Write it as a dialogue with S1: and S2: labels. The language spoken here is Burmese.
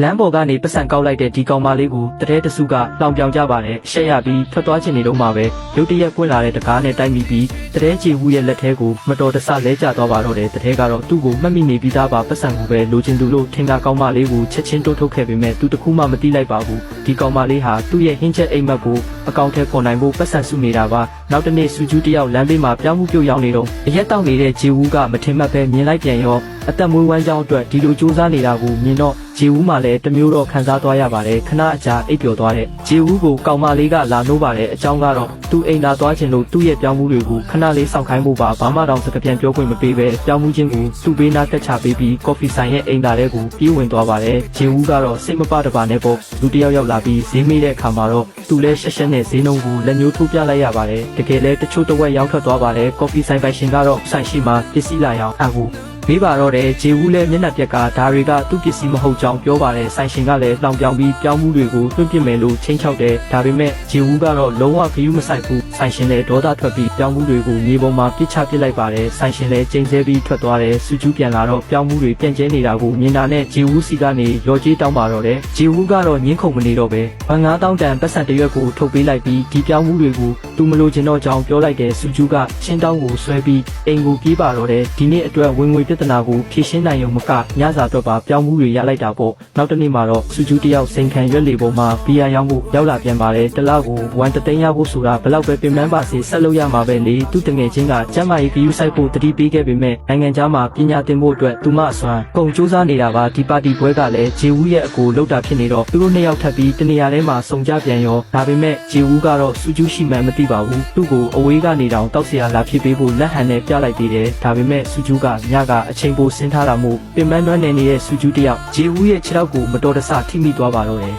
S1: လမ်းပေါ်ကနေပတ်စံကောက်လိုက်တဲ့ဒီကောင်မလေးကိုတထဲတစုကလောင်ပြောင်ကြပါတယ်ရှက်ရပြီးထွက်သွားခြင်းနေတော့မှပဲရုတ်တရက်ပွင့်လာတဲ့တကားနဲ့တိုက်မိပြီးတထဲချီဝူရဲ့လက်ထဲကိုမတော်တဆလဲကျသွားပါတော့တယ်တထဲကတော့သူ့ကိုမှတ်မိနေပြီးသားပါပတ်စံကိုပဲလိုချင်သူလို့ထင်တာကောင်မလေးကိုချက်ချင်းတိုးထုတ်ခဲ့ပေမဲ့သူတခုမှမသိလိုက်ပါဘူးဒီကောင်မလေးဟာသူ့ရဲ့ဟင်းချက်အိမ်မက်ကိုအကောင့်ထဲပေါ်နိုင်ဖို့ပတ်စံစုနေတာပါနောက်တနေ့စူဂျူးတယောက်လမ်းဘေးမှာပြောင်းမှုပြုတ်ရောက်နေတော့အရက်တောက်နေတဲ့ဂျေဝူးကမထင်မှတ်ပဲမြင်လိုက်ပြန်ရောအသက်မွေးဝမ်းကြောင်းအတွက်ဒီလိုစူးစမ်းနေတာကိုမြင်တော့ဂျေဝူးမှလည်းတမျိုးတော့ခံစားသွားရပါတယ်ခဏအကြာအိပ်ပျော်သွားတဲ့ဂျေဝူးကိုကောင်မလေးကလာနှိုးပါတယ်အကြောင်းကတော့သူအိမ်သာသွားခြင်းလို့သူ့ရဲ့ပြောင်းမှုတွေကိုခဏလေးစောင့်ခိုင်းဖို့ပါဘာမှတော့စကားပြန်ပြောခွင့်မပေးပဲပြောင်းမှုချင်းကိုသူ့ဘေးနားတက်ချပေးပြီးကော်ဖီဆိုင်ရဲ့အိမ်သာထဲကိုပြေးဝင်သွားပါတယ်ဂျေဝူးကတော့စိတ်မပတပါနဲ့ပေါ့လူတယောက်ရောက်လာပြီးဈေးမေးတဲ့အခါမှာတော့သူလည်းရှက်ရှက်နဲ့ဈေးနှုန်းကိုလက်ညှိုးထိုးပြလိုက်ရပါတယ်တကယ်လဲတချို့တဝက်ရောက်ထွက်သွားပါတယ်ကော်ဖီဆိုင်ပိုင်ရှင်ကတော့ဆိုင်ရှိမှာပစ္စည်းလာရောက်အခုမေးပါတော့တယ်ဂျေဝူးလည်းမျက်နှာပြက်ကဒါတွေကသူ့ပစ္စည်းမဟုတ်ကြောင်းပြောပါတယ်ဆိုင်ရှင်ကလည်းလောင်ပြောင်ပြီးပြောင်းမှုတွေကိုတွန့်ပစ်မယ်လို့ချင်းချောက်တယ်ဒါပေမဲ့ဂျေဝူးကတော့လုံးဝဂရုမစိုက်ဘူးဆိုင်ရှင်လည်းဒေါသထွက်ပြီးပြောင်းမှုတွေကိုမြေပေါ်မှာပြစ်ချပစ်လိုက်ပါတယ်ဆိုင်ရှင်လည်းကျိန်ဆဲပြီးထွက်သွားတယ်စူဂျူးပြန်လာတော့ပြောင်းမှုတွေပြန့်ကျဲနေတာကိုမြင်တာနဲ့ဂျေဝူးစီကနေရော်ကြီးတောင်းပါတော့တယ်ဂျေဝူးကတော့ညှင်းခုန်မနေတော့ပဲဘန်9000တန်ပတ်စံတရွက်ကိုထုတ်ပေးလိုက်ပြီးဒီပြောင်းမှုတွေကိုသူမလိုချင်တော့ကြောင်းပြောလိုက်တယ်စူဂျူးကချင်းတောင်းကိုဆွဲပြီးအိမ်ကိုပြေးပါတော့တယ်ဒီနေ့အတွက်ဝင်ငွေပြဿနာကိုဖြေရှင်းနိုင်ရုံမကညစာအတွက်ပါပြောင်းမှုတွေရလိုက်တာပေါ့နောက်တစ်နေ့မှာတော့စူဂျူးတယောက်စိန်ခံရွက်လေပေါ်မှာဘီယာရောင်းဖို့ရောက်လာပြန်ပါတယ်တလားကို1သိန်းရဖို့ဆိုတာဘလောက်ပဲပြင်ပန်းပါစေဆက်လုပ်ရမှာပဲလေသူတငယ်ချင်းကကျမ်းမာရေးဂရုစိုက်ဖို့တတိပေးခဲ့ပေမဲ့နိုင်ငံခြားမှာပညာသင်ဖို့အတွက်သူမအစွမ်းကုန်စူးစမ်းနေတာပါဒီပါတီပွဲကလည်းဂျေဝူးရဲ့အကိုလောက်တာဖြစ်နေတော့သူတို့နှစ်ယောက်ထပ်ပြီးတနေရာထဲမှာစုံကြပြန်ရောဒါပေမဲ့ဂျေဝူးကတော့စူဂျူးရှိမှန်းမသိပါဘူးသူ့ကိုအဝေးကနေတောင်တောက်စရာလာဖြစ်ပေးဖို့လက်ဟန်နဲ့ပြလိုက်သေးတယ်ဒါပေမဲ့စူဂျူးကညကအချိန်ပိုဆင်းထားတာမို့ပင်ပန်းတွန်းနေတဲ့စူဂျူးတယောက်ဂျေဝူးရဲ့ခြေထောက်ကိုမတော်တဆထိမိသွားပါတော့တယ်